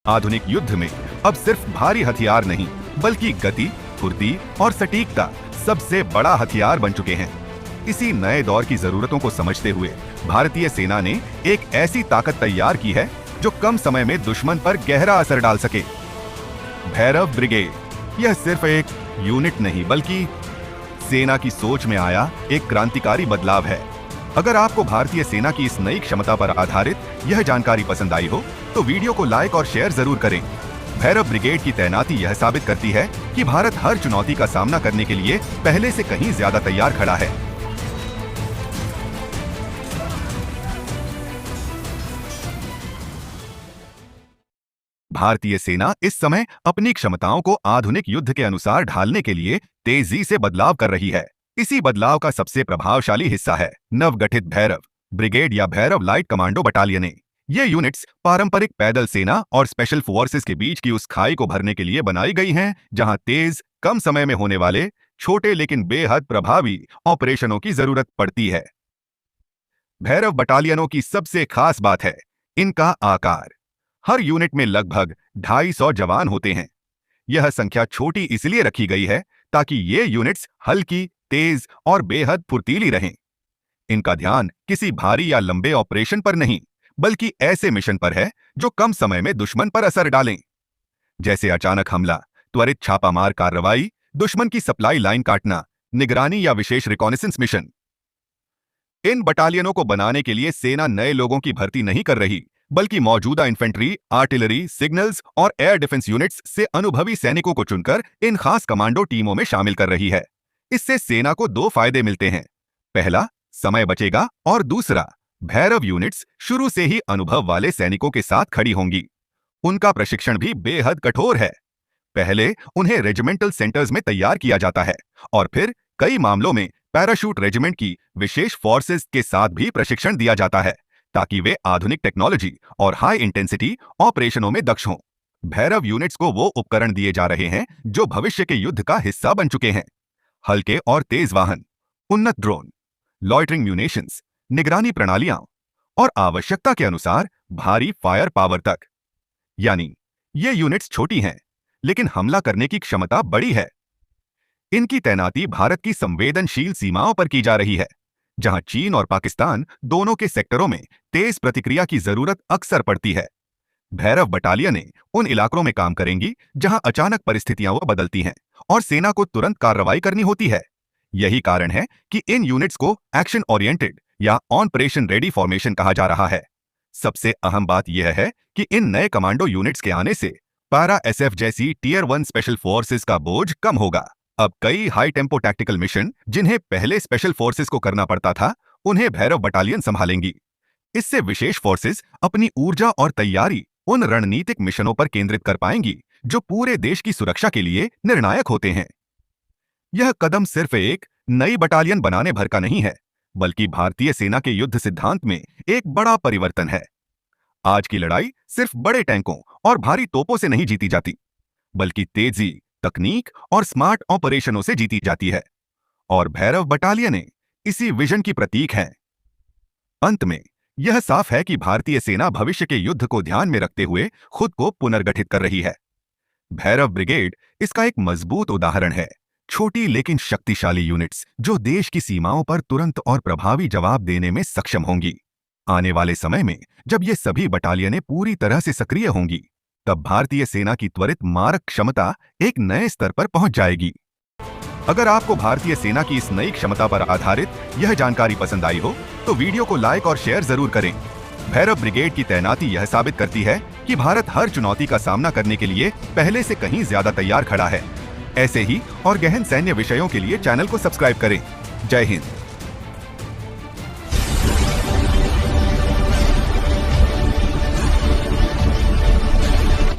आधुनिक युद्ध में अब सिर्फ भारी हथियार नहीं बल्कि गति, फुर्ती और सटीकता सबसे बड़ा हथियार बन चुके हैं। इसी नए दौर की जरूरतों को समझते हुए भारतीय सेना ने एक ऐसी ताकत तैयार की है जो कम समय में दुश्मन पर गहरा असर डाल सके। भैरव ब्रिगेड यह सिर्फ एक यूनिट नहीं बल्कि सेना की सोच में आया एक क्रांतिकारी बदलाव है। अगर आपको भारतीय सेना की इस नई क्षमता पर आधारित यह जानकारी पसंद आई हो तो वीडियो को लाइक और शेयर जरूर करें। भैरव ब्रिगेड की तैनाती यह साबित करती है कि भारत हर चुनौती का सामना करने के लिए पहले से कहीं ज्यादा तैयार खड़ा है। भारतीय सेना इस समय अपनी क्षमताओं को आधुनिक युद्ध के अनुसार ढालने के लिए तेजी से बदलाव कर रही है। इसी बदलाव का सबसे प्रभावशाली हिस्सा है नवगठित भैरव ब्रिगेड या भैरव लाइट कमांडो बटालियनें। ये यूनिट्स पारंपरिक पैदल सेना और स्पेशल फोर्सेस के बीच की उस खाई को भरने के लिए बनाई गई हैं, जहां तेज, कम समय में होने वाले, छोटे लेकिन बेहद प्रभावी ऑपरेशनों की जरूरत पड़ती है। भैरव बटालियनों की सबसे खास बात है इनका आकार। हर यूनिट में लगभग 250 जवान होते हैं। यह संख्या छोटी इसलिए रखी गई है ताकि ये यूनिट्स हल्की, तेज और बेहद फुर्तीली रहें। इनका ध्यान किसी भारी या लंबे ऑपरेशन पर नहीं बल्कि ऐसे मिशन पर है जो कम समय में दुश्मन पर असर डालें, जैसे अचानक हमला, त्वरित छापामार कार्रवाई, दुश्मन की सप्लाई लाइन काटना, निगरानी या विशेष रिकॉनेसेंस मिशन। इन बटालियनों को बनाने के लिए सेना नए लोगों की भर्ती नहीं कर रही बल्कि मौजूदा इन्फेंट्री, आर्टिलरी, सिग्नल्स और एयर डिफेंस यूनिट्स से अनुभवी सैनिकों को चुनकर इन खास कमांडो टीमों में शामिल कर रही है। इससे सेना को 2 फायदे मिलते हैं। पहला, समय बचेगा और दूसरा, भैरव यूनिट्स शुरू से ही अनुभव वाले सैनिकों के साथ खड़ी होंगी। उनका प्रशिक्षण भी बेहद कठोर है। पहले उन्हें रेजिमेंटल सेंटर्स में तैयार किया जाता है और फिर कई मामलों में पैराशूट रेजिमेंट की विशेष फोर्सेस के साथ भी प्रशिक्षण दिया जाता है ताकि वे आधुनिक टेक्नोलॉजी और हाई इंटेंसिटी ऑपरेशनों में दक्ष हों। भैरव यूनिट्स को वो उपकरण दिए जा रहे हैं जो भविष्य के युद्ध का हिस्सा बन चुके हैं। हल्के और तेज वाहन, उन्नत ड्रोन, लॉइटरिंग म्यूनिशंस, निगरानी प्रणालियां और आवश्यकता के अनुसार भारी फायर पावर तक। यानी ये यूनिट्स छोटी हैं लेकिन हमला करने की क्षमता बड़ी है। इनकी तैनाती भारत की संवेदनशील सीमाओं पर की जा रही है, जहां चीन और पाकिस्तान दोनों के सेक्टरों में तेज प्रतिक्रिया की जरूरत अक्सर पड़ती है। भैरव बटालियनें उन इलाकों में काम करेंगी जहां अचानक परिस्थितियां बदलती हैं और सेना को तुरंत कार्रवाई करनी होती है। यही कारण है कि इन यूनिट्स को एक्शन ओरिएंटेड या ऑपरेशन रेडी फॉर्मेशन कहा जा रहा है। सबसे अहम बात यह है कि इन नए कमांडो यूनिट्स के आने से पैरा एसएफ जैसी टियर 1 स्पेशल फोर्सेस का बोझ कम होगा। अब कई हाई टेम्पो टैक्टिकल मिशन जिन्हें पहले स्पेशल फोर्सेस को करना पड़ता था, उन्हें भैरव बटालियन संभालेंगी। इससे विशेष फोर्सेस अपनी ऊर्जा और तैयारी उन रणनीतिक मिशनों पर केंद्रित कर पाएंगी जो पूरे देश की सुरक्षा के लिए निर्णायक होते हैं। यह कदम सिर्फ एक नई बटालियन बनाने भर का नहीं है बल्कि भारतीय सेना के युद्ध सिद्धांत में एक बड़ा परिवर्तन है। आज की लड़ाई सिर्फ बड़े टैंकों और भारी तोपों से नहीं जीती जाती बल्कि तेजी, तकनीक और स्मार्ट ऑपरेशनों से जीती जाती है और भैरव बटालियनें इसी विजन की प्रतीक हैं। अंत में यह साफ है कि भारतीय सेना भविष्य के युद्ध को ध्यान में रखते हुए खुद को पुनर्गठित कर रही है। भैरव ब्रिगेड इसका एक मजबूत उदाहरण है। छोटी लेकिन शक्तिशाली यूनिट्स जो देश की सीमाओं पर तुरंत और प्रभावी जवाब देने में सक्षम होंगी। आने वाले समय में जब ये सभी बटालियनें पूरी तरह से सक्रिय होंगी, तब भारतीय सेना की त्वरित मारक क्षमता एक नए स्तर पर पहुंच जाएगी। अगर आपको भारतीय सेना की इस नई क्षमता पर आधारित यह जानकारी पसंद आई हो तो वीडियो को लाइक और शेयर जरूर करें। भैरव ब्रिगेड की तैनाती यह साबित करती है कि भारत हर चुनौती का सामना करने के लिए पहले से कहीं ज्यादा तैयार खड़ा है। ऐसे ही और गहन सैन्य विषयों के लिए चैनल को सब्सक्राइब करें। जय हिंद।